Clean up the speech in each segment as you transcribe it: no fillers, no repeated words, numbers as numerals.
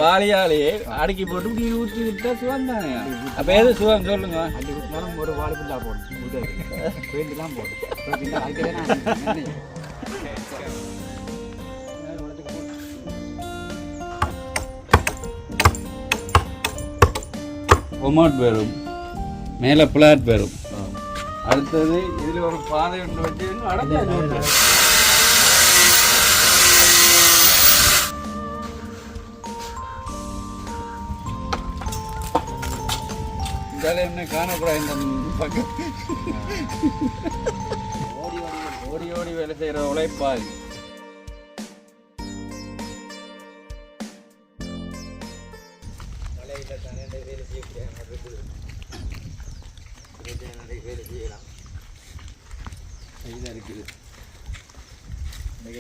வாளியாலே அடுக்கி போட்டு இப்படி ஊற்றி விட்டா சுகம் தானே. அப்போ எது சுகம் சொல்லுங்க. அடி ஊற்றினாலும் ஒரு வாழைக்குள்ளா போடணும், பெயிண்ட் தான் போடணும். பொமாட் வரும், மேலே பிளாட் வரும். அடுத்தது இதில் ஒரு பாதை ஒன்று வச்சு என்ன காணக்கூடாது. இந்த பக்கம் ஓடி ஓடி வேலை செய்கிற உழைப்பாள். இருக்குது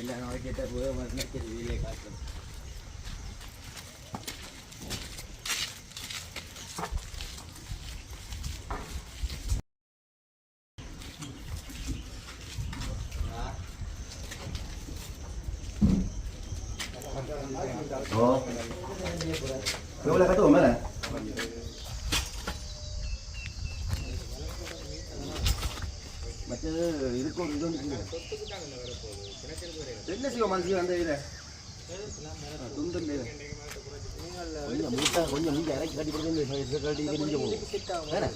எல்லா நாளைக்கு கேட்ட போது வெளியே காட்டுறது. boleh kata mana? Baca itu என்ன செய்வோம் மனசு அந்த இதில் துண்டு கொஞ்சம் மூட்டா கொஞ்சம் நீங்கள் இறக்கி கட்டி கொடுத்து கட்டி முடிஞ்ச போகும் வேணா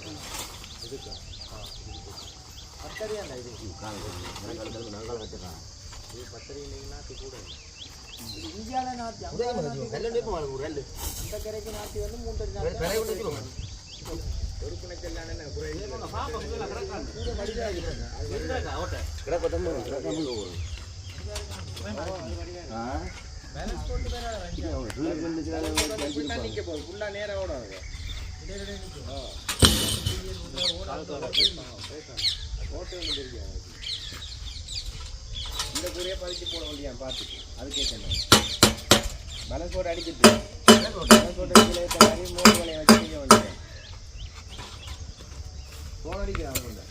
பத்தரியா இது நாங்கள் வச்சுருக்கான் இது பத்தரி நாட்டு கூட இந்தியாவில் நாட்டு ரெண்டு அந்த கரைக்கு நாட்டு வந்து மூன்று ஒரு பிணைச்செல்லாம் என்ன இந்த கூரையை பதிச்சு போட வேண்டிய பார்த்துட்டு அது கேட்கணும். பேலன்ஸ் போட்டு அடிச்சுட்டு பேலன்ஸ் போட்டு மாதிரி 3 வலையை வச்சு நீங்க வேண்டிய போன் அடிக்கிறான் கொண்ட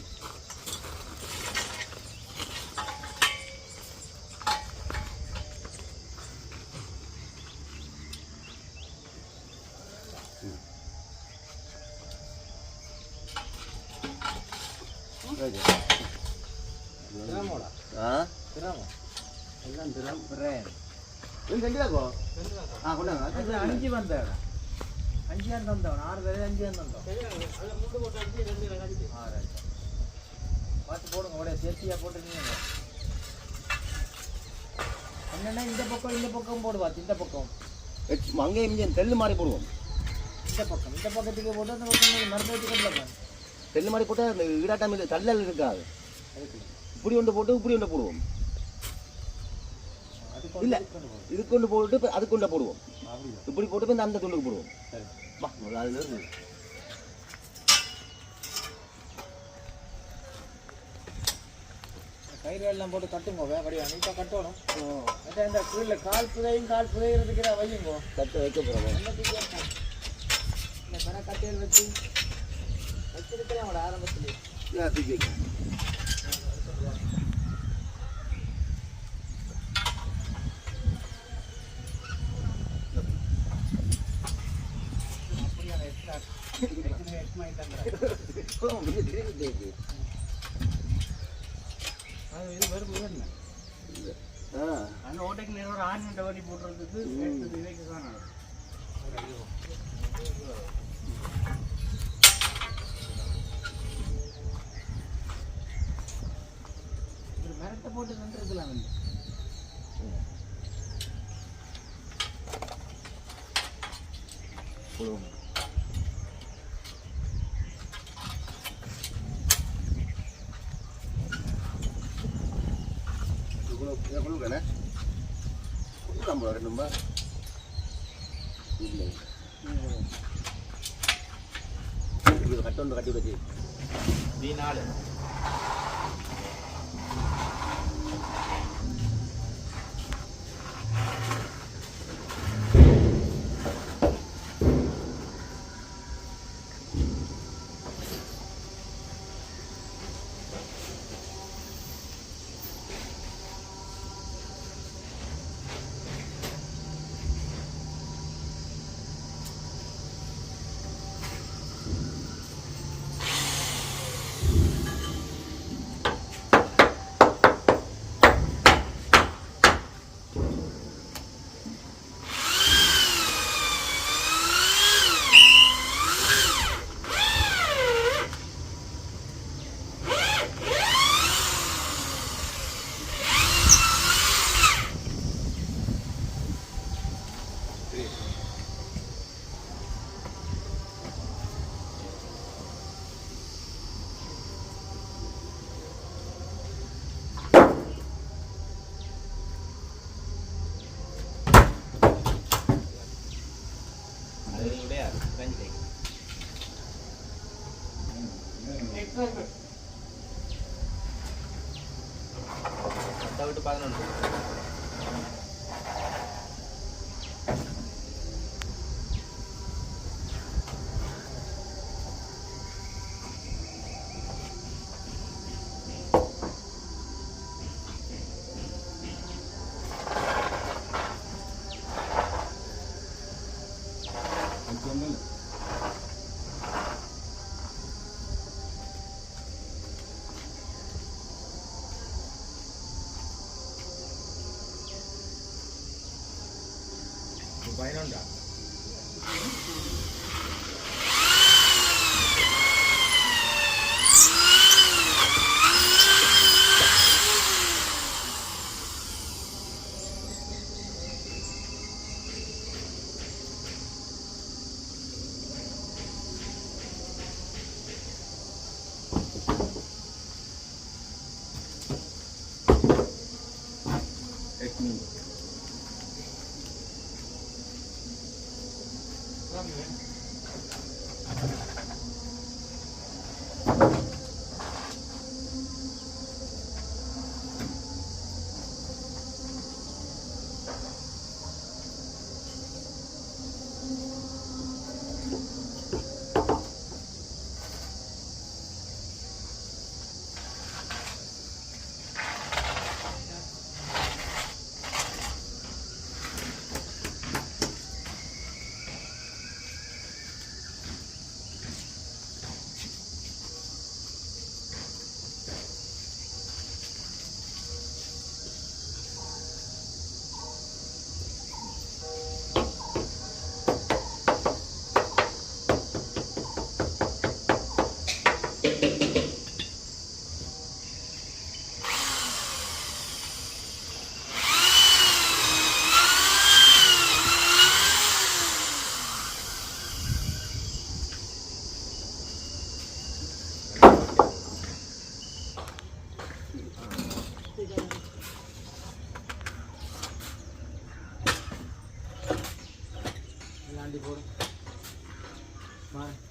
இந்த பக்கம் போடுவா இந்த பக்கம் அங்கே தெல்லு மாதிரி போடுவோம். இந்த பக்கத்துக்கு போட்டு அந்த பக்கம் மரத்தை தெல்லு மாதிரி போட்டால் அந்த ஈடாட்டாமல் தள்ளல் இருக்காது. இப்படி ஒன்று போட்டு இப்படி ஒன்று போடுவோம். இல்லை இது கொண்டு போட்டு அது கொண்டு போடுவோம். இப்படி போட்டு இந்த அந்த துண்டுக்கு போடுவோம். அதுல இருந்து கயிறு எல்லாம் போட்டு கட்டுங்கோ. வேப்படியா நீட்டா கட்டணும். இந்த கீழே கால் புதையிறதுக்கு வையுங்கோ. கட்டு வைக்க போகிறோம். இந்த மர கட்டையில் வச்சு வச்சிருக்கிறேன் அவங்களோட ஆரம்பத்திலே. அந்த ஓட்டைக்கு நேரம் ஒரு 6 வண்டி போட்டுறதுக்கு இவைக்கு தான் மரத்தை போட்டு நின்றுக்கலாம் வந்து கட்டி வச்சு D4 விட்டு 11 11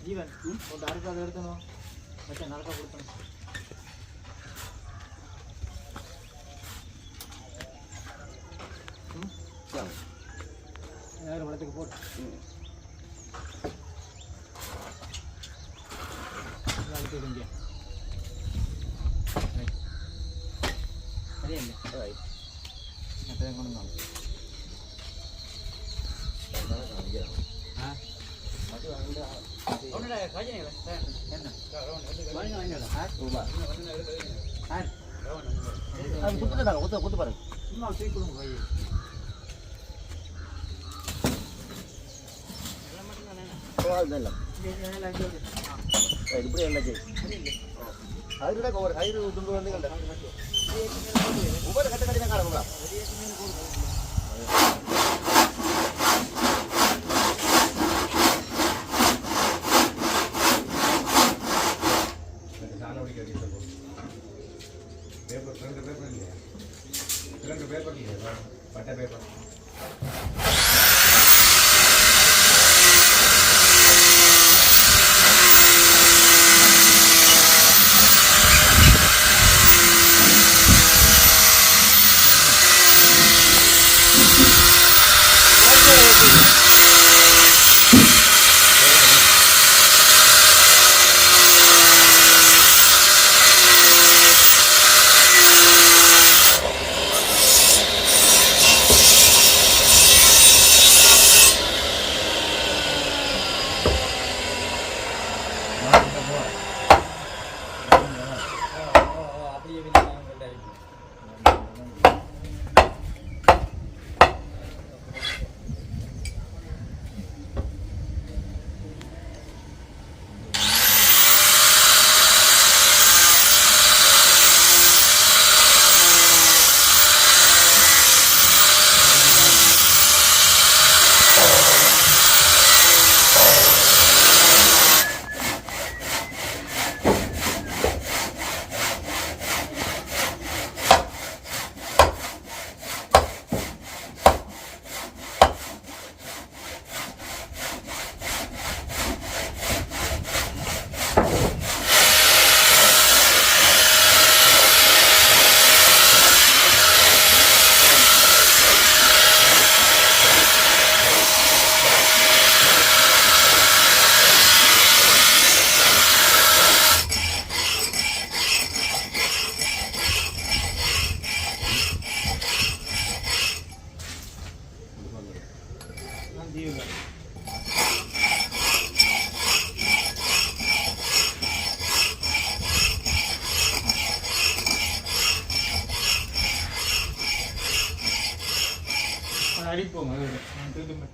जीवन ಒಂದು ಅರ್ಧ ಹೇಳ್ತಾನೋ ಮತ್ತೆ ನಾಲ್ಕ ಕೊಡ್ತಾನೆ ಯಾರು ಒಳಗೆ போட்டு ನಾಲ್ಕು ಹಿಂಗೆ ಸರಿ ಅಲ್ಲ ರೈಟ್ ಮತ್ತೆ ಕೊಂಡು ನಾವು குத்து பாருங்க சும்மா சீக்கிரம் போய் இப்படி என்ன ஐநூறு ஒவ்வொரு ஐநூறு துண்டு வந்து ஒவ்வொரு கட்ட கட்டி தான் காணுங்களா பேப்பர் இல்லையா பட்டை பேப்பர் அடிப்போம் திரும்ப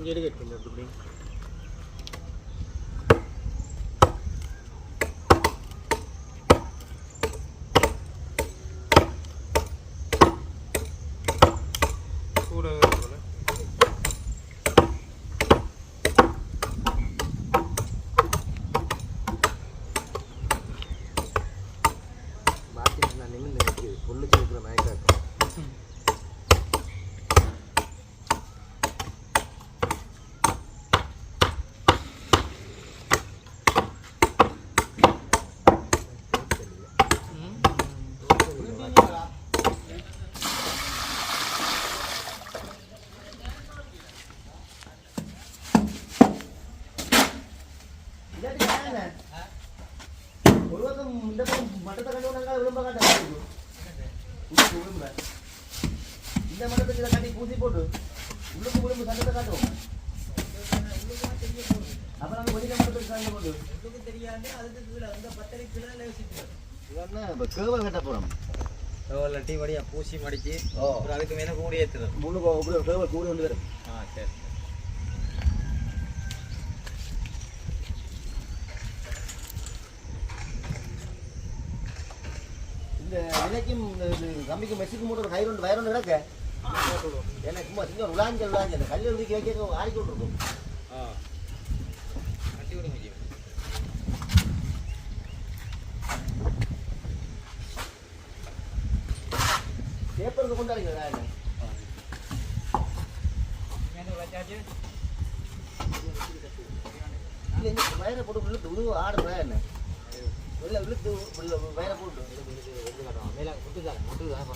எடுக்கட்டு அப்படி கூட போல பாத்தி நான் நிமிர்ந்து பொண்ணுக்கு இருக்கிற மயக்காக்கு இந்த மட்டத்துக்கு கட்டி பூசி போட்டு உள்ளுக்கு உடம்பு சட்டத்தை காட்டும் அப்ப நம்ம வெளியில மட்டத்துக்கு சண்டை போட்டு உள்ளுக்கு தெரியாது அதுக்கு கீழே அந்த பத்தரை கீழே இதெல்லாம் கேவல் கட்ட போறோம் கேவல் டீ வடியா பூசி மடிச்சு அப்புறம் அதுக்கு மேல கூடி ஏத்துறோம் முழு கேவல் கூடி கொண்டு வரும் சரி இந்த விலைக்கும் கம்பிக்கும் மெஸ்ஸுக்கு மூட்டை ஒரு கயிறு வயர் ஒன்று கிடக்க எனக்கு சும்மா சின்ன ஒரு உலாஞ்சல் கல்வி ஒதுக்கி வைக்க ஆடி கொண்டிருக்கும் பேப்பருக்கு கொண்டாடுங்க வயரை போட்டு விழுத்து உருவ ஆடுறா என்ன உள்ள விழுத்து வயரை போட்டு மேலே முட்டுதான் முட்டுதான்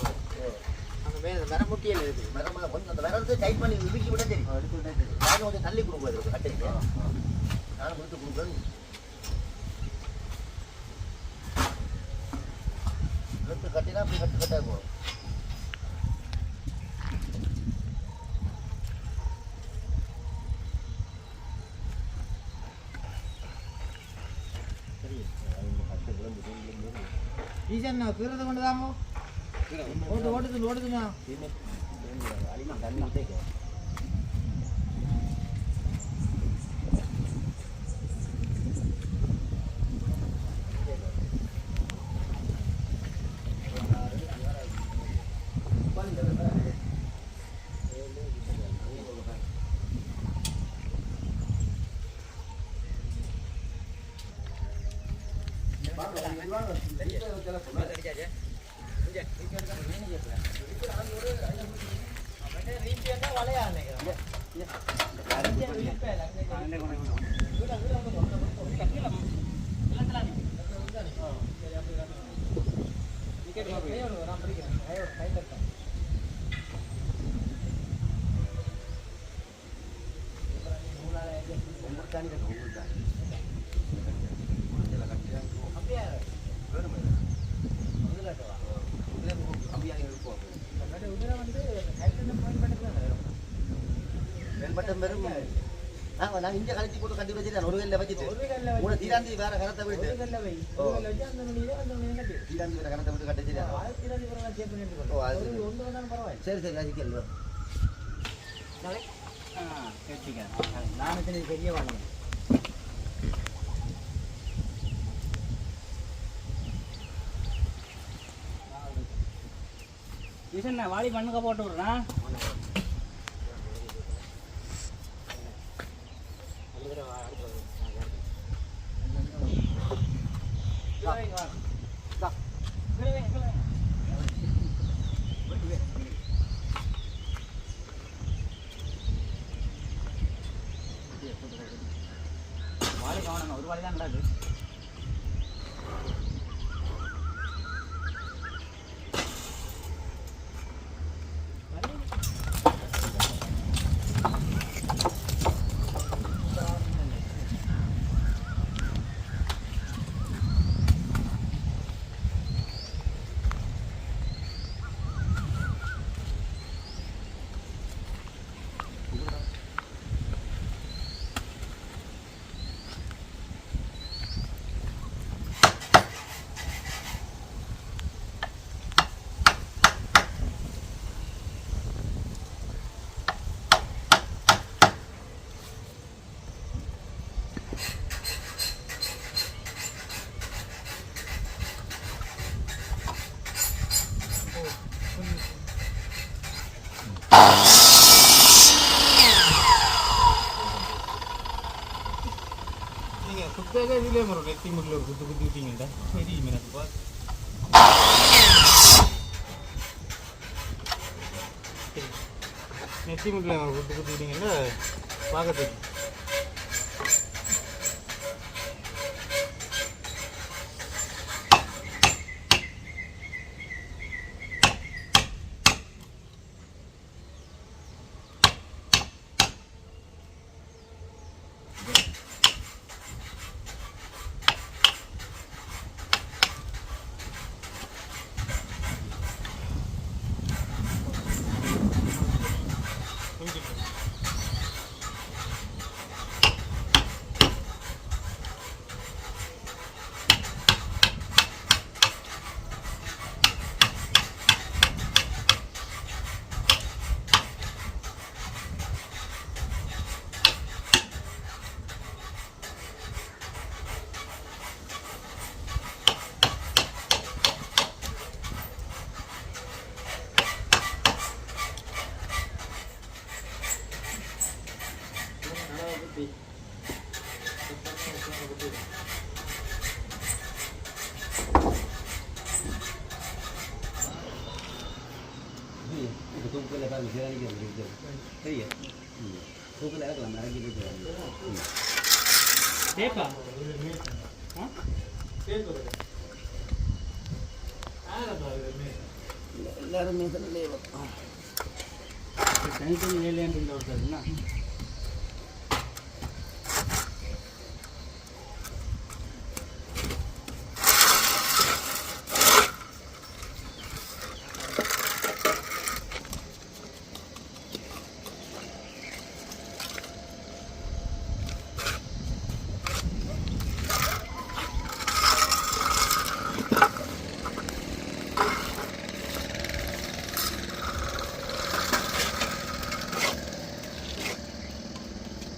அந்த மேலே மர முட்டியில் இருக்குது மரம் கொஞ்சம் அந்த விரத்தை டைட் பண்ணி இறுக்கி விட சரி எடுத்து விட்டா சரி நானும் கொஞ்சம் தள்ளி கொடுக்குறது கட்டைக்கு நானும் கொடுத்து கொடுக்குறேன் எடுத்து கட்டினா அப்படி கட்டு கட்டாக போகும் ஈசன் கீரத்தை கொண்டு தாங்க ஓடுதுண்ணா தண்ணி விட்டேக்க நான் இங்க கழிச்சு போட்டு கட்டி வச்சிருக்கேன் ஒரு கல்ல வச்சுட்டு உன தீராந்தி வேற கரத்தை விட்டு தீராந்தி வேற கரத்தை விட்டு கட்டி சரி சரி ரசிக்கல் நானுக்கு பெரிய வாங்க வாடி மண்ணுக்க போட்டு விடுறேன் வாழை கவனம் ஒரு வாழை தான் கிடாது நீங்கள் குத்தாவே இதுலேயே ஒரு நெத்தி முட்டில் ஒரு குத்து குத்தி விட்டீங்கடா தெரியும் எனக்கு பா நெத்தி முட்டில் ஒரு குத்து குத்தி விட்டீங்கன்னா பார்க்க தெரியும் தூக்கில் பாருங்க சிறனிக்கு சரியா தூக்கில் இறக்கலாம் இறக்கிட்டு டேப்பா எல்லாரும் தனித்தனி வேலையாண்டு ஒருத்தருன்னா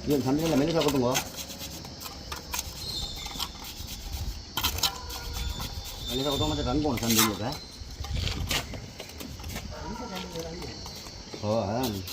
이건 잠시만 매니저 거든 거. 매니저 거든 먼저 간 거는 잠시만 안.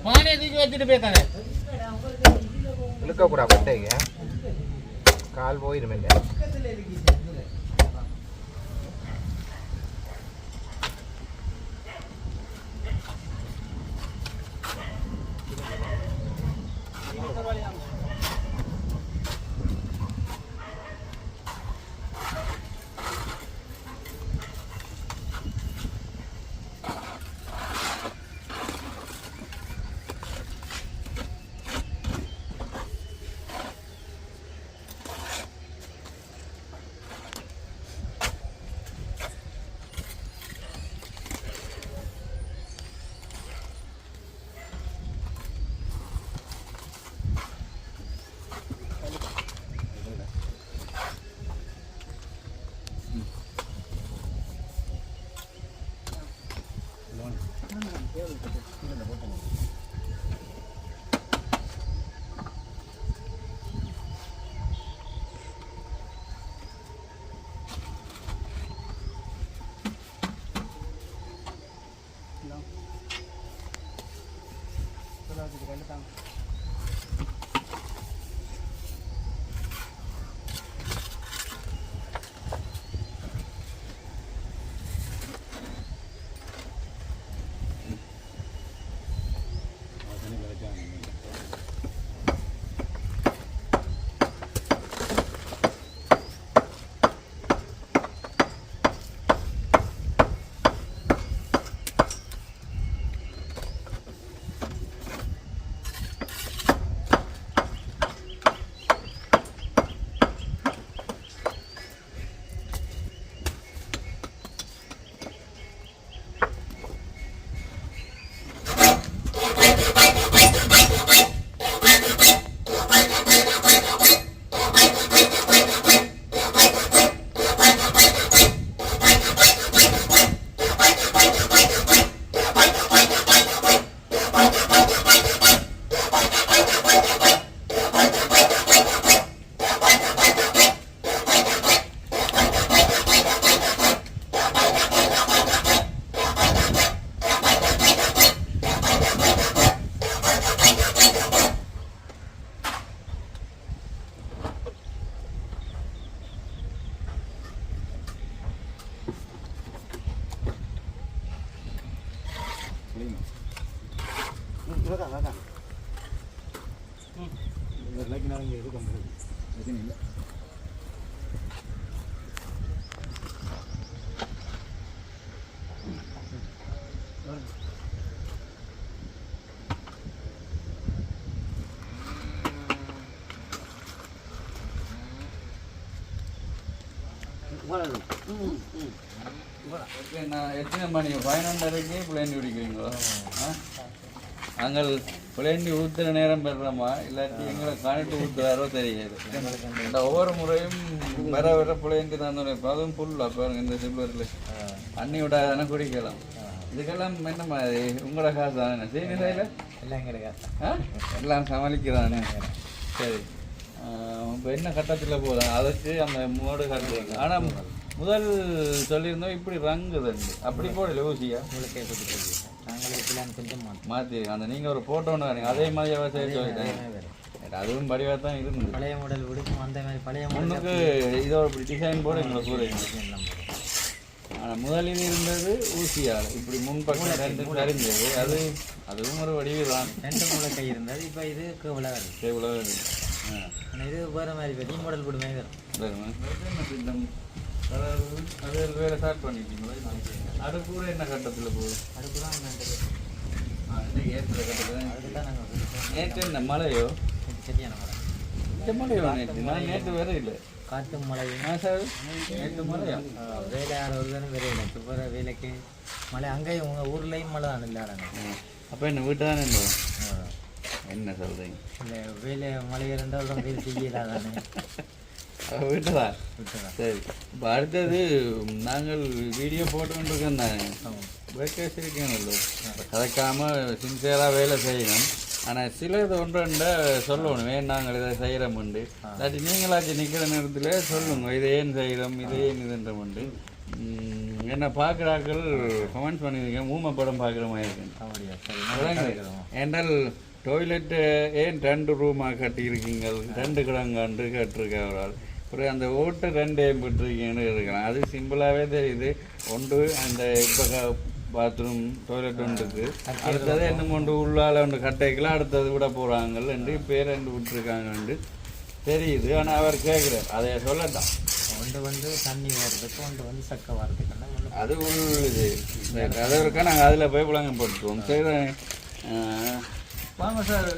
பானையை தூக்கி வச்சுட்டு போய்த்தானே இழுக்கக்கூடா பட்டைங்க கால் போயிருமே நான் எத்தனை மணி 11:30 பிள்ளைண்டி குடிக்கிறீங்களோ? நாங்கள் பிள்ளைண்டி ஊற்றுற நேரம் பெறுறோமா இல்லாட்டி எங்களை காணிட்டு ஊற்றுறாரோ தெரியாது. இந்த ஒவ்வொரு முறையும் வர வர பிள்ளைண்டி தான் அதுவும் ஃபுல்லாக பாருங்க. இந்த சில்வரில் அண்ணி விடாதானே குடிக்கலாம். இதுக்கெல்லாம் என்ன மாதிரி உங்களோட காசு தானே சீனிலையில் எல்லாம் கிடையாது. எல்லாம் சமாளிக்கிறானே. சரி, இப்போ என்ன கட்டத்தில் போதும் அதுக்கு அந்த மோடு கட்டுறீங்க. ஆனால் முதல் சொல்லியிருந்தோம் இப்படி ரங்கு தண்டு அப்படி போடல ஊசியா உங்களுக்கே கொடுத்து நாங்களே பிளான் கொஞ்சம் மாற்றி அந்த நீங்கள் ஒரு ஃபோட்டோ ஒன்று அதே மாதிரி அவசியம் சொல்லிட்டேன். அதுவும் படிவாக தான் இருந்தது. பழைய மாடல் விடுக்கும் அந்த மாதிரி பழைய முன்னுக்கு இதோ இப்படி டிசைன் போட எங்களை கூறுங்க. ஆனால் முதலில் இருந்தது ஊசியால் இப்படி முன்பக்கம் ரெண்டு சரிஞ்சது. அதுவும் ஒரு வடிவு தான். 2 மூளை கை இருந்தது. இப்போ இது உலகம் இது வேறு மாதிரி பெரிய மாடல் போடுமே வரும். அது வேறு ஸ்டார்ட் பண்ணிட்டீங்களா? அடுப்பு கூட என்ன கட்டத்தில் போகுது? அடுப்பு தான் ஏற்றுற கட்டத்தில் அதுக்கு தான் நாங்கள் நேற்று என்ன மழையோ? சரியான மழை. இந்த மழையோ நேற்று? நான் நேற்று வேற இல்லை. காற்று மழை. சார் நேற்று மழையா? வேலை ஒரு தானே வேலை இல்லை. இப்போ போகிற வேலைக்கு மழை அங்கேயும் உங்கள் ஊர்லேயும் மழை தான் இல்லாதாங்க. அப்போ என்ன வீட்டு தானே என்ன சொல்கிறீங்க? இல்லை வேலை மழை இருந்தால் தான் வேலை செய்யலாதானே. வீட்டு தான். சரி, இப்போ அடுத்தது நாங்கள் வீடியோ போட்டுருக்கோம் தானே. வேக்கேஸ் இருக்கீங்களோ கதைக்காமல் சின்சியராக வேலை செய்யணும். ஆனால் சிலது ஒன்றுண்டா சொல்லணும் ஏன் நாங்கள் இதை செய்கிறோம்ண்டு. இல்லாட்டி நீங்களாச்சும் நிற்கிற நேரத்தில் சொல்லுங்க இதை ஏன் செய்கிறோம் இது ஏன் இதுன்றமுண்டு. என்ன பார்க்குறாக்கள் கமெண்ட்ஸ் பண்ணியிருக்கேன் ஊமை படம் பார்க்குற மாதிரி இருக்கேன். ஏன்னால் டாய்லெட்டு ஏன் 2 ரூமாக கட்டியிருக்கீங்க 2 கிடங்காண்டு கட்டிருக்க அவரால் அப்புறம் அந்த ஓட்டு 2 விட்டுருக்கீங்கன்னு இருக்கலாம். அது சிம்பிளாகவே தெரியுது. ஒன்று அந்த இப்போ பாத்ரூம் டாய்லெட் ஒன்றுக்கு அடுத்தது என்ன கொண்டு உள்ளால் ஒன்று கட்டைக்கெல்லாம் அடுத்தது விட போகிறாங்க என்று பேர் 2 விட்டுருக்காங்கண்டு தெரியுது. ஆனால் அவர் கேட்குறார் அதை சொல்லட்டான். ஒன்று தண்ணி வர்றதுக்கு ஒன்று சக்கை வர்றதுக்கு அது உள்ளது அதை இருக்கா. நாங்கள் அதில் போய் புழங்க போட்டுருவோம். சரி வாங்க சார்.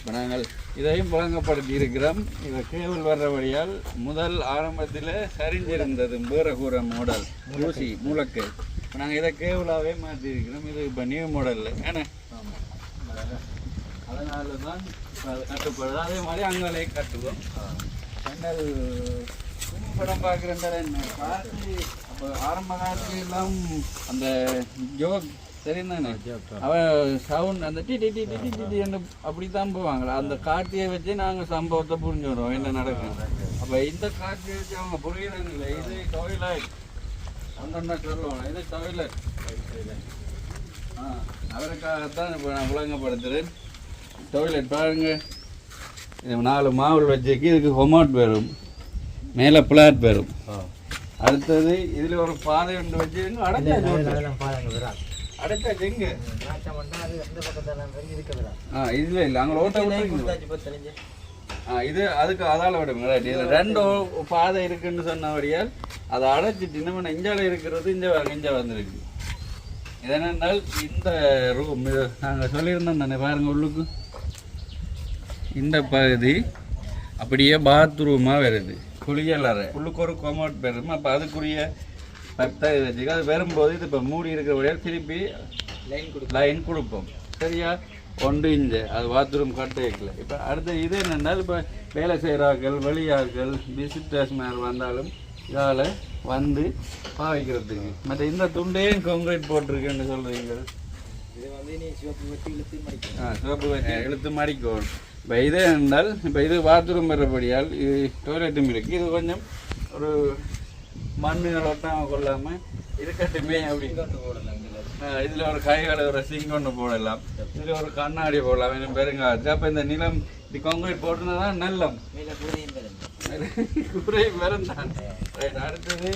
இப்போ நாங்கள் இதையும் புழங்கப்படுத்தி இருக்கிறோம். இதை கேபிள் வர்றபடியால் முதல் ஆரம்பத்தில் சரிஞ்சிருந்தது வேறு கூற மாடல் ஊசி மூலக்கு. இப்போ நாங்கள் இதை கேபிளாகவே மாற்றிருக்கிறோம். இது இப்போ நியூ மாடலில் ஏன்னா அதனால தான் அது கட்டுப்படுது. அதே மாதிரி அங்கே கட்டுவோம். எங்கள் படம் பார்க்குறேன் என்ன பார்த்து அப்போ ஆரம்ப காலத்துல எல்லாம் அந்த ஜோக் சரிந்தானே அவன் சவுண்ட் அந்த டி டி டி டி டி டி என்று அப்படி தான் போவாங்களா. அந்த காட்சியை வச்சு நாங்கள் சம்பவத்தை புரிஞ்சுடுறோம் என்ன நடக்கும். அப்போ இந்த காட்சியை வச்சு அவங்க புரியுறது இல்லை. இது டாய்லெட் அந்த சொல்லுவாங்க இது டாய்லெட். அவருக்காகத்தான் இப்போ நான் விளங்கப்படுத்துகிறேன். டாய்லெட் பாருங்க இது 4 மாவுள் வச்சுக்கு இதுக்கு ஹொமாட் வரும் மேலே பிளாட் வரும். அடுத்தது இதில் ஒரு பாதை ஒன்று வச்சு அடைச்சாச்சு எங்க இதுல இல்லை அங்கே ஓட்ட விட்டு இது அதுக்கு அதால் விடுங்க. இதில் 2 பாதை இருக்குன்னு சொன்னபடியால் அதை அடைச்சிட்டு இன்னும் இஞ்சால இருக்கிறது இங்கே வந்திருக்கு. இது என்னென்னால் இந்த ரூம் இது நாங்கள் சொல்லியிருந்தோம் தானே பாருங்க உள்ளுக்கு இந்த பகுதி அப்படியே பாத்ரூமாக வருது. குளியலறை உள்ளுக்கு ஒரு கொமோட் பெறும். அப்போ அதுக்குரிய பக்தா இது வச்சுக்க அது வரும்போது இது இப்போ மூடி இருக்கிறபடியால் திருப்பி லைன் கொடுப்போம். சரியா 1 இன்ச்சு அது பாத்ரூம் கட்ட வைக்கல. இப்போ அடுத்த இது என்னென்னால் இப்போ வேலை செய்கிறார்கள் வெளியாக்கள் விசிட்டர்ஸ் மேலே வந்தாலும் இதால் வந்து பாவிக்கிறதுக்கு. மற்ற இந்த துண்டையும் கான்கிரீட் போட்டிருக்குன்னு சொல்கிறீங்க. இது வந்து நீ சிவப்பு வெட்டி சிவப்பு இழுத்து மடிக்கும். இப்போ இதே இருந்தால் இப்போ இது பாத்ரூம் வர்றபடியால் இது டாய்லெட்டும் இருக்குது. இது கொஞ்சம் ஒரு மண்ணுகளோட்டம் கொள்ளாமல் இருக்கட்டுமே அப்படின்னு இதில் ஒரு கைகளை ஒரு சிங்க் ஒன்று போடலாம். இதில் ஒரு கண்ணாடி போடலாம். இன்னும் பெருங்காச்சு. அப்போ இந்த நிலம் இப்படி கான்கிரீட் போட்டுனா தான் நல்லம் குறையும் பெருந்தான். அடுத்தது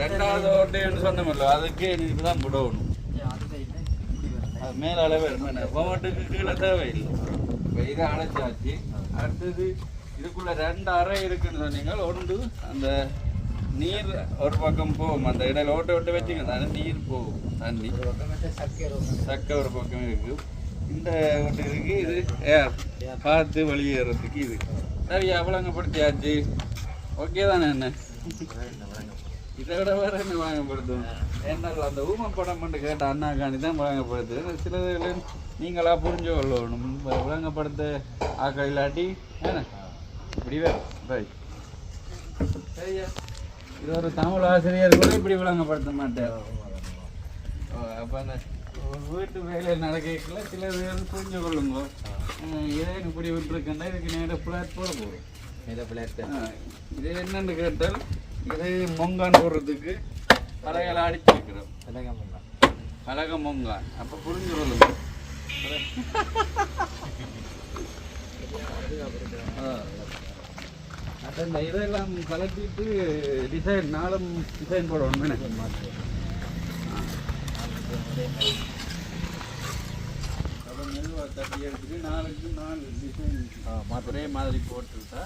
ரெண்டாவது ஓட்டைன்னு சொன்னோம்ல அதுக்கே நீங்க தான் விடணும். அது மேல அளவு போட்டுக்கு கீழே தேவையில்லை. இப்போ இதை அடைச்சாச்சு. அடுத்தது இதுக்குள்ள 2 அறை இருக்குன்னு சொன்னீங்க. ஒன்று அந்த நீர் ஒரு பக்கம் போகும், அந்த இடையில ஓட்ட வச்சுங்க தானே நீர் போகும் தண்ணி. சக்கை ஒரு பக்கம் இருக்கு, இந்த ஒன்று இருக்கு. இது ஏர் பார்த்து வெளியேறதுக்கு இது சரியா வழங்கப்படுத்தியாச்சு. ஓகே தானே? என்ன இதை விட வேற என்ன வழங்கப்படுத்தும்? என்ன அந்த ஊமை படம் மட்டும் கேட்ட அண்ணாக்காண்டி தான் வழங்கப்படுது. சில நீங்களா புரிஞ்சு கொள்ளணும். வழங்கப்படுத்த ஆக்கள் இல்லாட்டி ஏன்னா இப்படி வேறு பை சரியா. இது ஒரு தமிழ் ஆசிரியர் கூட இப்படி விளங்கப்படுத்த மாட்டார். அப்போ அந்த வீட்டு வேலையில் நடக்கல சில பேர் புரிஞ்சு கொள்ளுங்க. இதே இப்படி விட்டுருக்கேன்னா இதுக்கு நேராக பிளாட் போட போகும். இது என்னன்னு கேட்டால் இது மொங்கான் போடுறதுக்கு பலகையில் அடிச்சிருக்கிறோம். பலகை மொங்கான். அப்போ புரிஞ்சு கொள்ளுங்க. அந்த இதெல்லாம் கலட்டிட்டு டிசைன் நாளும் டிசைன் போடணும். மெதுவாக தட்டி எடுத்துட்டு 4க்கு 4 டிசைன் ஒரே மாதிரி போட்டுக்கிட்டா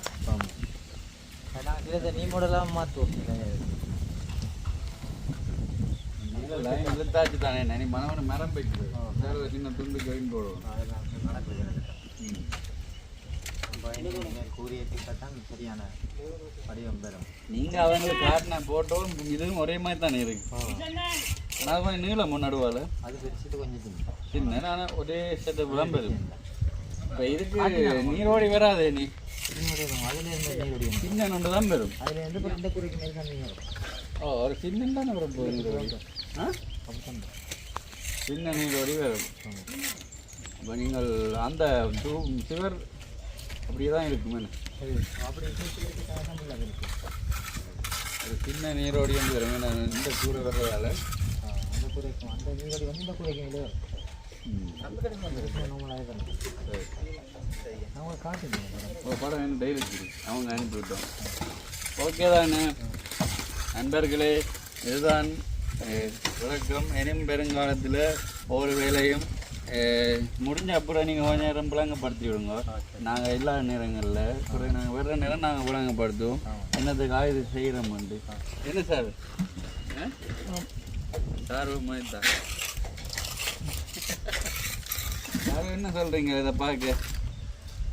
நீ மாடலாம் மாற்றுவோம். லைன் இழுத்தாச்சு தானே. நீ மனவனை மரம் போய்க்கு சின்ன துண்டு கழின்னு போடுவோம். சரியான வடிவம் பெறும். நீங்க அவங்களுக்கு காட்டின போட்டோம் இதுவும் ஒரே மாதிரி தானே இருக்கு. ஆனால் கொஞ்சம் நீளம் நடுவால் அது பெருசுட்டு கொஞ்சம் சின்ன ஆனால் ஒரே செட்டு விளம்பரம். இப்போ இதுக்கு நீரோடி வராதே. நீ சின்ன நொண்டு தான் பெறும். ஓ ஒரு சின்ன தானே வரும் நீரோடி. சின்ன நீரோடி வரும். இப்போ நீங்கள் அந்த சிவர் அப்படியே தான் இருக்குமே. ஒரு சின்ன நீரோடி வந்து வரும். இந்த கூரை வர்றதால அந்த கூரைக்கும் அந்த நீரோடி வந்து இந்த கூரைக்கும் இல்லை. படம் என்ன டைரக்ட் அவங்க அனுப்பிவிட்டோம். ஓகே தானே நண்பர்களே? இதுதான் விளக்கம். இனியும் பெருங்காலத்தில் ஒவ்வொரு வேலையும் முடிஞ்ச அப்புறம் நீங்கள் கொஞ்ச நேரம் விளங்கப்படுத்தி விடுங்க. நாங்கள் எல்லா நேரங்களில் நாங்கள் வர்ற நேரம் நாங்கள் விளங்கப்படுத்துவோம். என்னத்துக்காக இது செய்கிறோம்ண்டு. என்ன சார் சார் தான் சார் என்ன சொல்கிறீங்க? இதை பார்க்க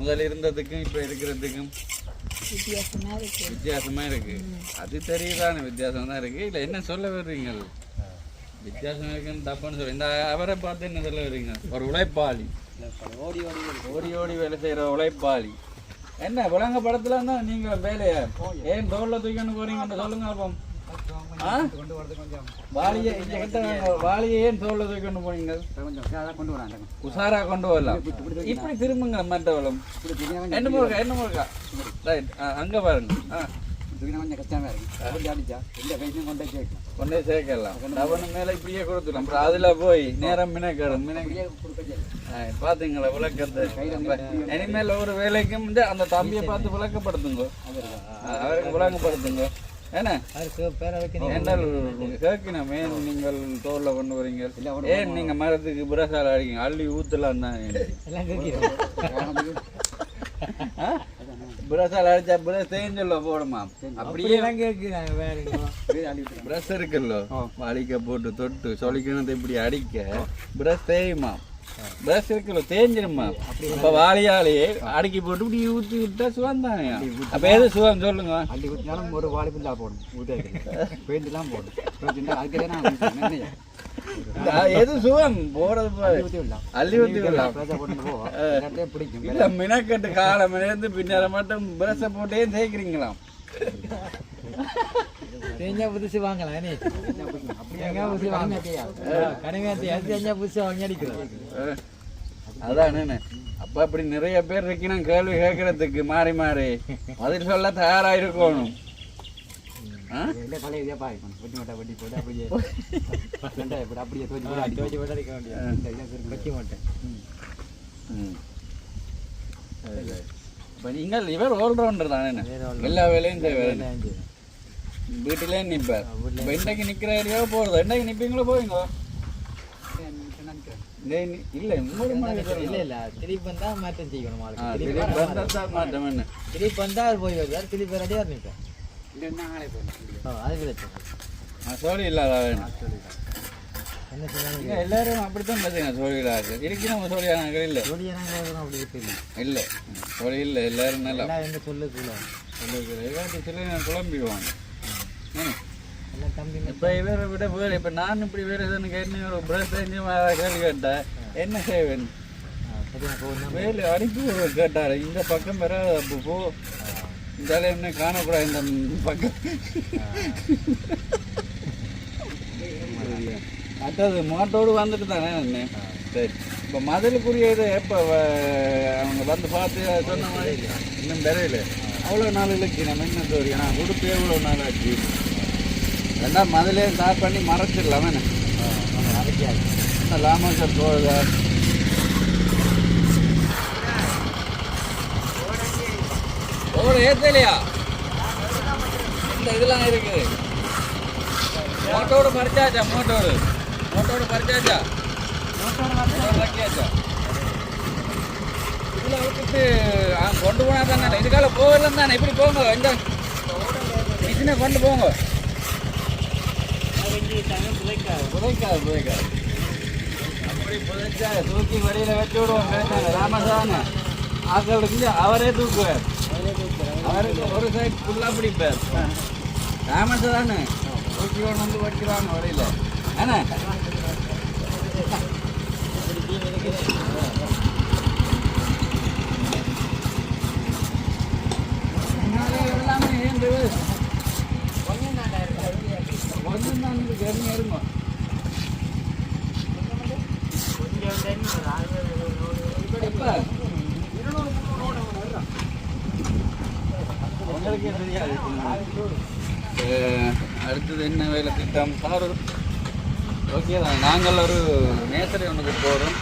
முதல்ல இருந்ததுக்கும் இப்போ இருக்கிறதுக்கும் வித்தியாசமாக இருக்குது. அது தெரியுதானே வித்தியாசம் தான் இருக்குது. இல்லை என்ன சொல்ல வர்றீங்க? வித்தியாசம் இருக்குன்னு தப்புன்னு சொல்லி இந்த அவரை பார்த்து என்ன சொல்ல வர்றீங்க? ஒரு உழைப்பாளி, ஓடி ஓடி ஓடி வேலை செய்கிற உழைப்பாளி. என்ன விளங்க படத்துல தான் நீங்கள் வேலையை ஏன் தோளில் தூக்கின்னு போறீங்கன்னு சொல்லுங்க. அப்போ வாளியை வாளியை ஏன் தோளில் தூக்கின்னு போனீங்க? கொண்டு வராங்க உஷாரா கொண்டு வரலாம். இப்படி திரும்புங்க மற்றவளும் என்ன முருக்கா என்ன முருக்கா ரைட். அங்கே பாருங்க கொஞ்சம் கஷ்டமாக இருக்கு. கொண்டே சேர்க்கலாம். அவனு மேலே இப்படியே கொடுத்துடும். அப்புறம் அதில் போய் நேரம் மினக்கடும். பார்த்தீங்களா விளக்கத்தை? இனிமேல் ஒரு வேலைக்கும் அந்த தம்பியை பார்த்து விளக்கப்படுத்துங்க. அவருக்கு விளக்கப்படுத்துங்க. ஏன்னா கேட்கணும். ஏன் நீங்கள் தோலில் கொண்டு வரீங்க? ஏன் நீங்கள் மரத்துக்கு பிரசால அடிக்கீங்க? அள்ளி ஊற்றலாம் தான். பிரஷால் அடிச்சா பிரஷ் தேஞ்சல்ல போடுமா? அப்படியே பிரஷ் இருக்குல்ல அடிக்க போட்டு தொட்டு சொலிக்கணும். இப்படி அடிக்க பிரஷ் தேயுமா? பிரஷ் இருக்குல்ல தேஞ்சிருமா? அப்ப வாளியாலேயே அடுக்கி போட்டு இப்படி ஊற்றி விட்டா சுகம் தானே. அப்ப எது சுகம் சொல்லுங்க? அள்ளி ஊற்றினாலும் ஒரு வாளி புல்லா போடும். பெயிண்ட்லாம் போடும். எது சுகம் போறது? அள்ளி ஊற்றி விடலாம். இல்ல மினக்கட்டு காலம் இருந்து பின்னால மட்டும் பிரஷ போட்டே தேய்க்கிறீங்களாம். புதுசு வாங்கலாம். அதான் அப்ப அப்படி நிறைய பேர் இருக்கணும் கேள்வி கேட்கறதுக்கு மாறி மாறி பதில் சொல்ல தயாரா இருக்கணும். இப்போ நீங்கள் இவர் ஆல்ரவுண்டர் தானே என்ன? எல்லா வேலையும் செய்வார், வீட்டிலே நிற்பார். இப்போ இன்றைக்கு நிற்கிற ஏரியாவை போகிறது, இன்றைக்கு நிற்பீங்களோ போவீங்களோ? இல்லை திருப்பி வந்தா மாற்றம் செய்யணும். மாற்றம் என்ன திருப்பி வந்தா அவர் போய் வருவார், திருப்பி ரெடியாக நிற்பேன். அது பிரச்சனை சோழி இல்லாத என்ன சொன்னாங்க எல்லாரும் அப்படித்தான் பார்த்தீங்க. சோழிகளாக இருக்கு நம்ம சோழியானாங்க இல்லை அப்படி இருப்பில்லை இல்லை சோழி இல்லை எல்லாரும் நல்லா என்ன சொல்லுக்குள்ள இவர்கிட்ட சில குழம்பிடுவாங்க. எல்லாம் தம்பி இப்போ இவரை விட வேறு இப்போ நான் இப்படி வேறு எதுன்னு கேட்டு ஒரு பிரஸ் செஞ்சு கேள்வி கேட்டேன், என்ன செய்வேன் வேலை அனுப்பி கேட்டார், இந்த பக்கம் வேற போ இந்த என்ன காணக்கூடாது இந்த பக்கம். அடுத்தது மோட்டோடு வந்துட்டு தானே என்ன சரி. இப்போ மதிலுக்குரிய இது எப்போ அவங்க வந்து பார்த்து சொன்ன மாதிரி இன்னும் விரையில் அவ்வளோ நாள் இலக்கு நம்ம என்ன தோறி நான் உடுப்பு எவ்வளோ நாள் ஆச்சு. ரெண்டாம் மதிலே ஸ்டார்ட் பண்ணி மறைச்சிடலாமே என்ன லாமன் போகுதா ஓடு ஏற்றலையா இந்த இதெல்லாம் இருக்குது. மோட்டோடு பறிச்சாச்சா? மோட்டோடு பறிச்சாச்சா? மோட்டோடு வைக்காச்சா? இதில் விட்டுட்டு கொண்டு போனால் தானே இதுக்கால போகலாம் தானே. இப்படி போங்க, இந்த மிஷினை கொண்டு போங்க. புதைக்காது அப்படி புதைச்சா தூக்கி வழியில் வச்சு விடுவோம். பேசாங்க ராமசாமி ஆக்களுக்கு அவரே தூக்குவார், அவருக்கு ஒரு சைட் ஃபுல்லாக பிடிப்பார். ராமசா தானே தூக்கி கொண்டு வந்து வச்சுருவாங்க வழியில். ஏன்னா எல்லாமே ஏந்து கொஞ்சம் தான் கருங்க இருங்க. உங்களுக்கே தெரியாது. அடுத்தது என்ன வேலை திட்டம் சார்? ஓகே தான், நாங்கள் ஒரு மேசரை ஒன்றுக்கு போகிறோம்.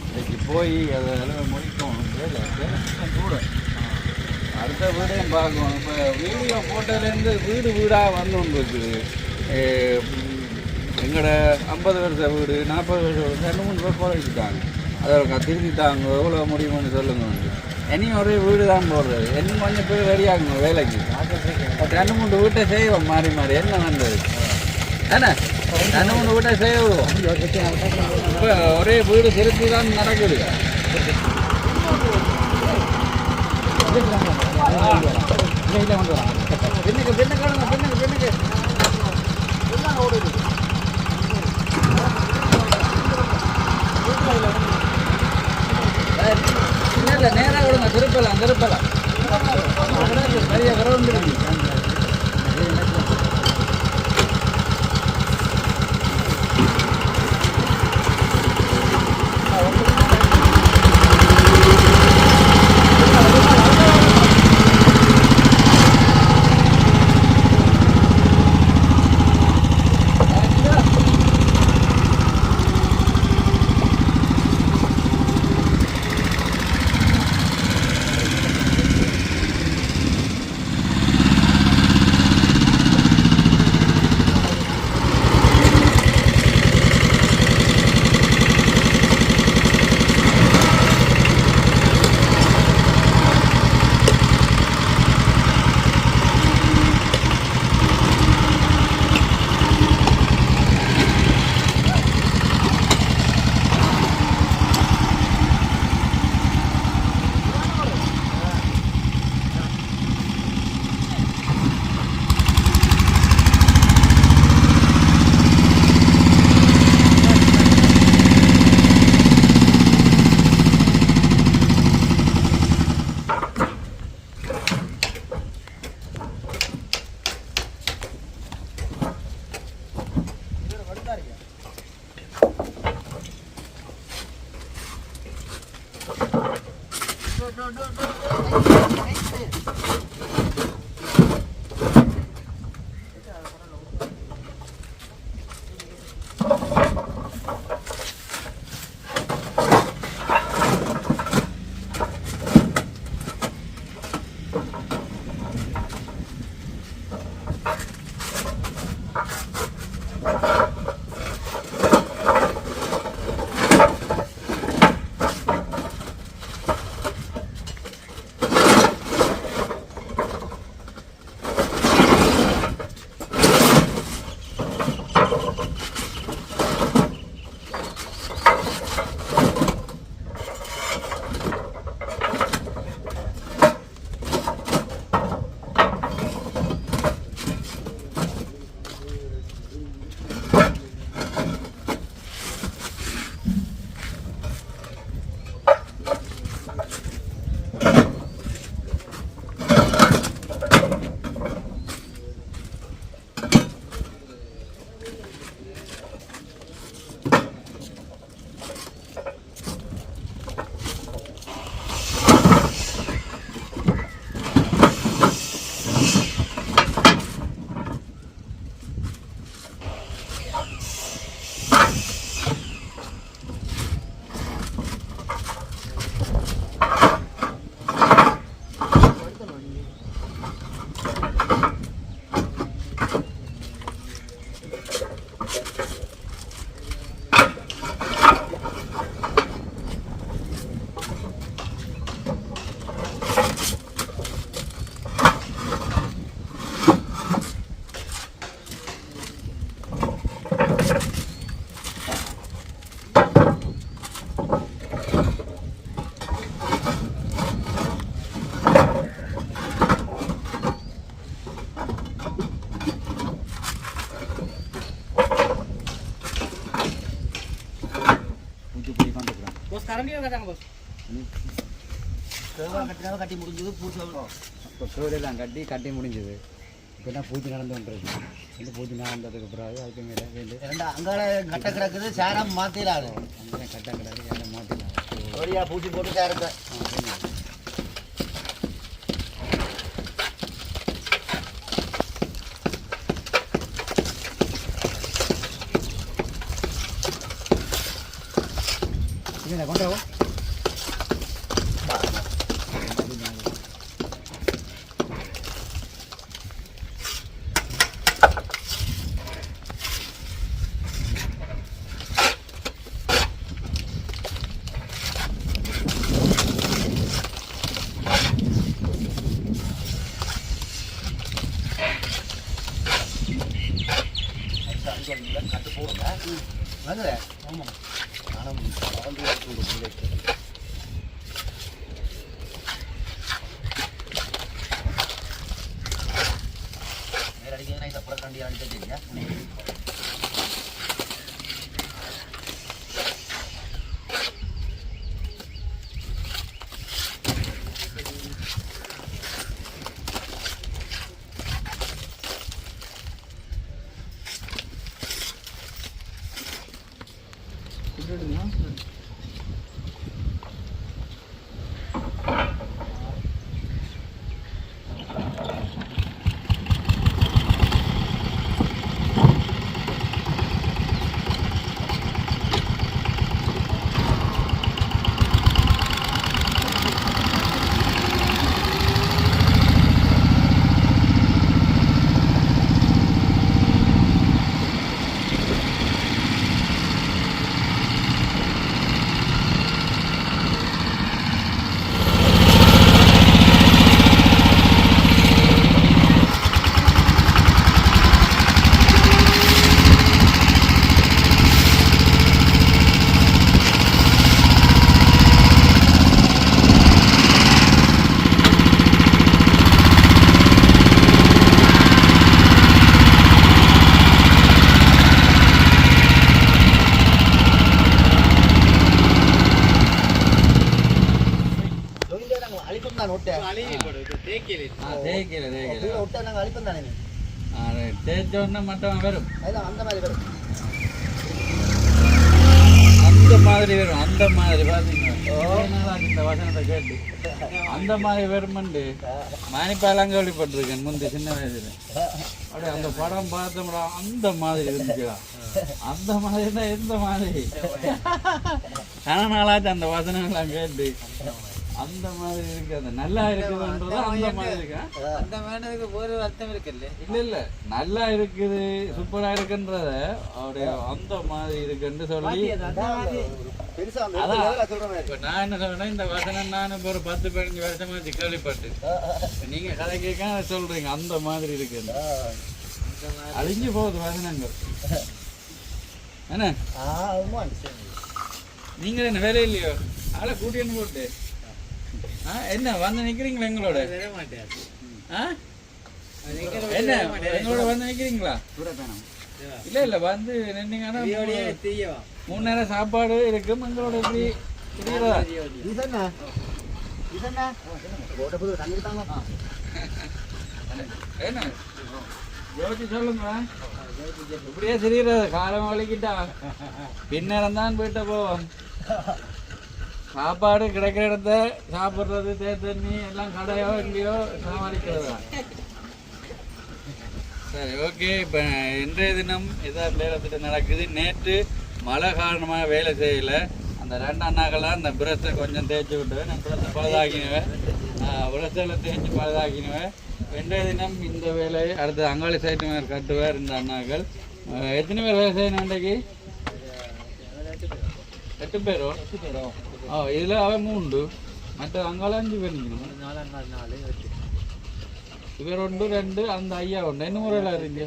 இன்னைக்கு போய் அதை முடிக்கும். வேலை கூட அடுத்த வீடையும் பார்க்கணும். இப்போ வீடியோ போட்டோலேருந்து வீடு வீடாக வந்து ஒன்று இருக்குது. எங்களோட 50 வருஷ வீடு 40 வருஷ வீடு 2-3 பேர் போட வச்சுட்டாங்க. அதை திருத்திட்டாங்க, எவ்வளோ முடியும்னு சொல்லுங்க. இனியும் ஒரே வீடு தான் போடுறது. இன்னும் கொஞ்சம் பேர் ரெடியாகுங்க வேலைக்கு. 2-3 வீட்டை செய்வோம் மாறி மாறி. என்ன வந்தது ஏன்னா 2-3 வீட்டை செய்ய விடுவோம். இப்போ ஒரே வீடு திருத்தி தான் நடக்குது. பின்னுக்கு இல்லை நேராக விடுங்க. திருப்பலாம் நிறைய கிரவுண்ட் இருக்கு. கட்டினாலும் கட்டி முடிஞ்சது பூசா இப்போ கோவிலெல்லாம் கட்டி முடிஞ்சது. இப்போ தான் பூஜை நடந்து வந்துருக்கு. இந்த பூஜை நடந்ததுக்கு பிறகு அதுக்கு மேலே வேண்டு ரெண்டா அங்கால கட்ட கிடக்குது சேரம் மாத்திராது. அங்கே கட்ட கிடக்கு எல்லாம் மாற்றினாங்க. ஒரியா பூச்சி போட்டு சேரத்தை இல்லை கொண்டு வா. கட்டு போடுங்க வாங்க. ஆமாம் ஆனால் நேரடியாக நைஸாக புறக்கண்டி அடிச்சிட்டீங்க. தேய்ச்சோன்னா மட்டும் வரும். அந்த மாதிரி வரும். அந்த மாதிரி வரும். அந்த மாதிரி பார்த்தீங்கன்னா இந்த வசனத்தை கேட்டு அந்த மாதிரி வருமண்டு மானிப்பாலாம் கேள்விப்பட்டிருக்கேன் முந்தைய சின்ன வயசுல. அப்படியே அந்த படம் பார்த்தோம்னா அந்த மாதிரி இருந்துச்சுடா. அந்த மாதிரினா எந்த மாதிரி கன நாளாச்சு அந்த வசனங்கள்லாம் கேட்டு அந்த மாதிரி இருக்கு. அந்த நல்லா இருக்குதுன்றது அந்த மாதிரி இருக்கா. அந்த மேனதுக்கு ஒரு அர்த்தம் இருக்குல்ல. இல்ல இல்ல நல்லா இருக்குது சூப்பரா இருக்குன்றத அப்படியே அந்த மாதிரி இருக்குன்னு சொல்லி அதான் இப்ப நான் என்ன சொல்றேன், இந்த வசனம் நான் இப்போ ஒரு 10-15 வருஷமா கேள்விப்பட்டு நீங்க கதை கேட்க சொல்றீங்க அந்த மாதிரி இருக்குன்னு. அழிஞ்சு போகுது வசனங்கள் என்ன. நீங்க என்ன வேலை இல்லையோ ஆளை கூட்டின்னு போட்டு என்ன வந்து நிக்கிறீங்களா எங்களோட? என்ன எங்களோட வந்து நிக்கிறீங்களா? இல்ல இல்ல வந்து நின்னீங்கன்னா 3 நேரம் சாப்பாடு இருக்கும். எங்களோட இப்படி என்ன யோசிச்சு சொல்லுங்க. இப்படியே தெரியுறது காலம் வலிக்கிட்டா பின்னேரம் தான் போயிட்ட போவோம். சாப்பாடு கிடைக்கிற இடத்த சாப்பிட்றது தண்ணி எல்லாம் கடையோ இல்லையோ சமாளிக்கிறதா. சரி ஓகே. இப்போ இன்றைய தினம் இதான் வேலை நடக்குது. நேற்று மழை காரணமாக வேலை செய்யலை. அந்த 2 அண்ணாக்கெல்லாம் அந்த பிரஷை கொஞ்சம் தேய்ச்சி விட்டுவேன். நான் பிரஷை பழுதாக்கினுவேன். பிரஷையில் தேய்ச்சி பழுதாக்கினுவேன். இன்றைய தினம் இந்த வேலையை அடுத்து அங்காளி சைட்டு மேலே கட்டுவார் இந்த அண்ணாக்கள். எத்தனை பேர் வேலை செய்யணும் இன்றைக்கு? 8 பேரோ? இதில் அவன் 3 மற்ற அங்கால 5 பேர் நிற்கணும். 4 இவர் 1 2 அந்த ஐயா உண்டு. என்ன முறையில் இருங்க?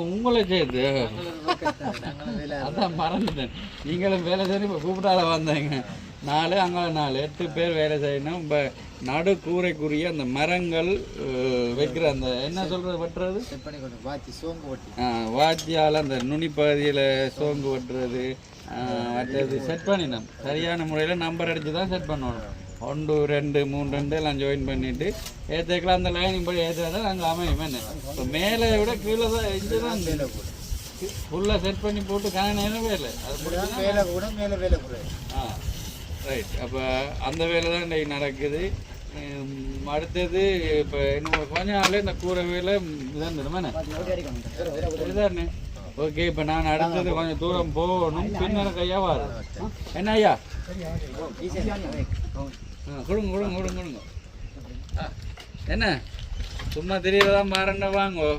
உங்களை சேர்த்து அதான் மறந்துட்டேன். நீங்களும் வேலை செய்யணும். இப்போ கூப்பிட்டால வந்தாங்க 4 அங்கால 4 8 பேர் வேலை செய்யணும். இப்போ நடு கூரைக்குரிய அந்த மரங்கள் வைக்கிற அந்த என்ன சொல்கிறது வெட்டுறது செட் பண்ணி கொண்டு வாத்தி சோங்கு ஓட்டி வாத்தியால் அந்த நுனிப்பகுதியில் சோங்கு வெட்டுறது மற்றது செட் பண்ணினோம் சரியான முறையில் நம்பர் அடித்து தான் செட் பண்ணணும் 1 2 3 2 எல்லாம் ஜாயின் பண்ணிவிட்டு ஏற்றுக்கலாம் அந்த லைனிங் படி ஏற்றுறதா நாங்கள் அமையும் என்ன இப்போ மேலே விட கீழே தான் இங்கே தான் ஃபுல்லாக செட் பண்ணி போட்டு நேரம் வேலை அது வேலை கூட மேலே வேலை கூட ரைட் அப்போ அந்த வேலை தான் இன்றைக்கு நடக்குது அடுத்தது இப்போ இன்னும் கொஞ்ச நாள் இந்த கூரை வேலை இதான்னு இதுதானே ஓகே இப்போ நான் அடுத்தது கொஞ்சம் தூரம் போகணும் பின்னர் கையா வரும் என்ன ஐயா கொடுங்க கொடுங்க கொடுங்க கொடுங்க என்ன சும்மா தெரியறதான் மாறண்ட வாங்கோ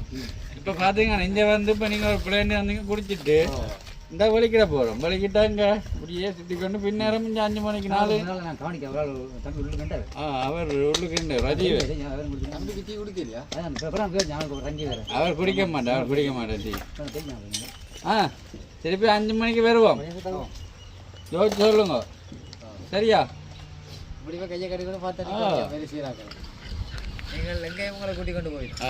இப்போ பார்த்தீங்கன்னா இங்கே வந்து இப்போ நீங்கள் ஒரு பிளேன் வந்தீங்க குடிச்சிட்டு இந்த வலிக்கிற போகிறோம் வலிக்கிட்டாங்க இப்படியே சுற்றி கொண்டு பின்னேரம் 5 மணிக்கு 4 அவர் உள்ளுக்கு ரஜீவ் அவர் குடிக்க மாட்டேன் அவர் குடிக்க மாட்டேன் டீ திருப்பி 5 மணிக்கு வருவோம் யோசிச்சு சொல்லுங்க சரியா கையை கட்டி கூட பார்த்து வேலை சீராக்கணும் நீங்கள் எங்கேயும் உங்களை கூட்டி கொண்டு போயிடும்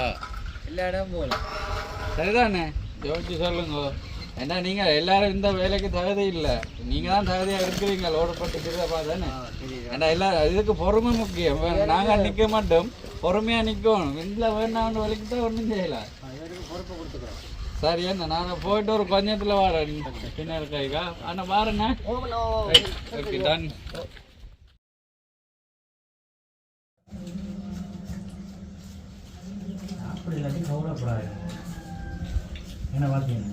எல்லா இடமும் போகலாம் சரிதானே யோசிச்சு சொல்லுங்க ஏன்னா நீங்கள் எல்லாரும் இந்த வேலைக்கு தகுதி இல்லை நீங்கள் தான் தகுதியாக இருக்கிறீங்க ஓடப்பட்டு தானே ஏன்னா இதுக்கு பொறுமை முக்கியம் நாங்கள் நிற்க மாட்டோம் பொறுமையாக நிற்கணும் இதில் வேணாம்னு வேலைக்கு தான் ஒன்றும் செய்யலாம் பொறுப்பை கொடுத்துக்கிறோம் சரி என்ன நான் போயிட்டு ஒரு கொஞ்சத்தில் வாரேன் பின்னாடி கைக்கா ஆனால் வாரேண்ணே ஓகே டன் அப்படி இல்லாட்டி கவலைப்படாது என்ன பார்த்தீங்க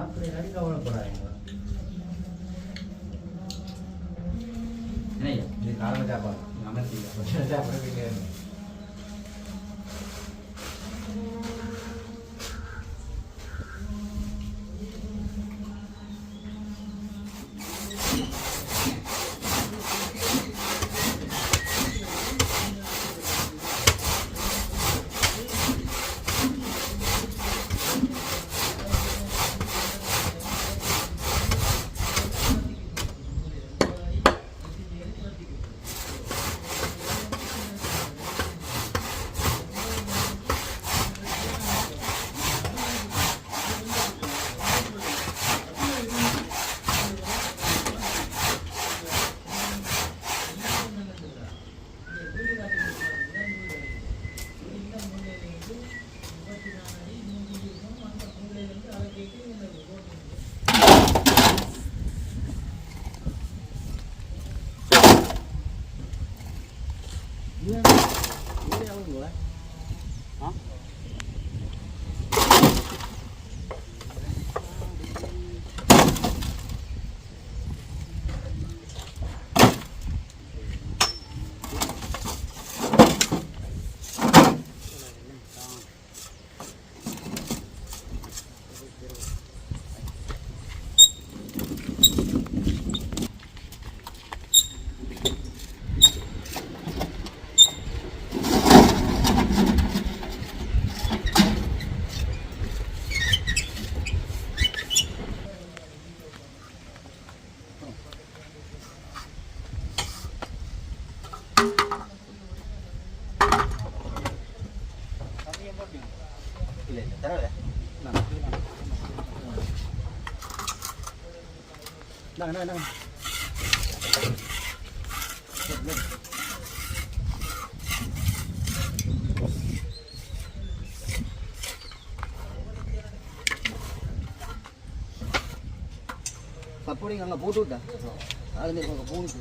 அப்படி இல்லாட்டி கவலைப்படாது இது காலையில் சாப்பாடு அமர்த்தி சாப்பிட சப்போர்ட்டிங் அங்கே போட்டு விட்டேன் அது போனுக்கு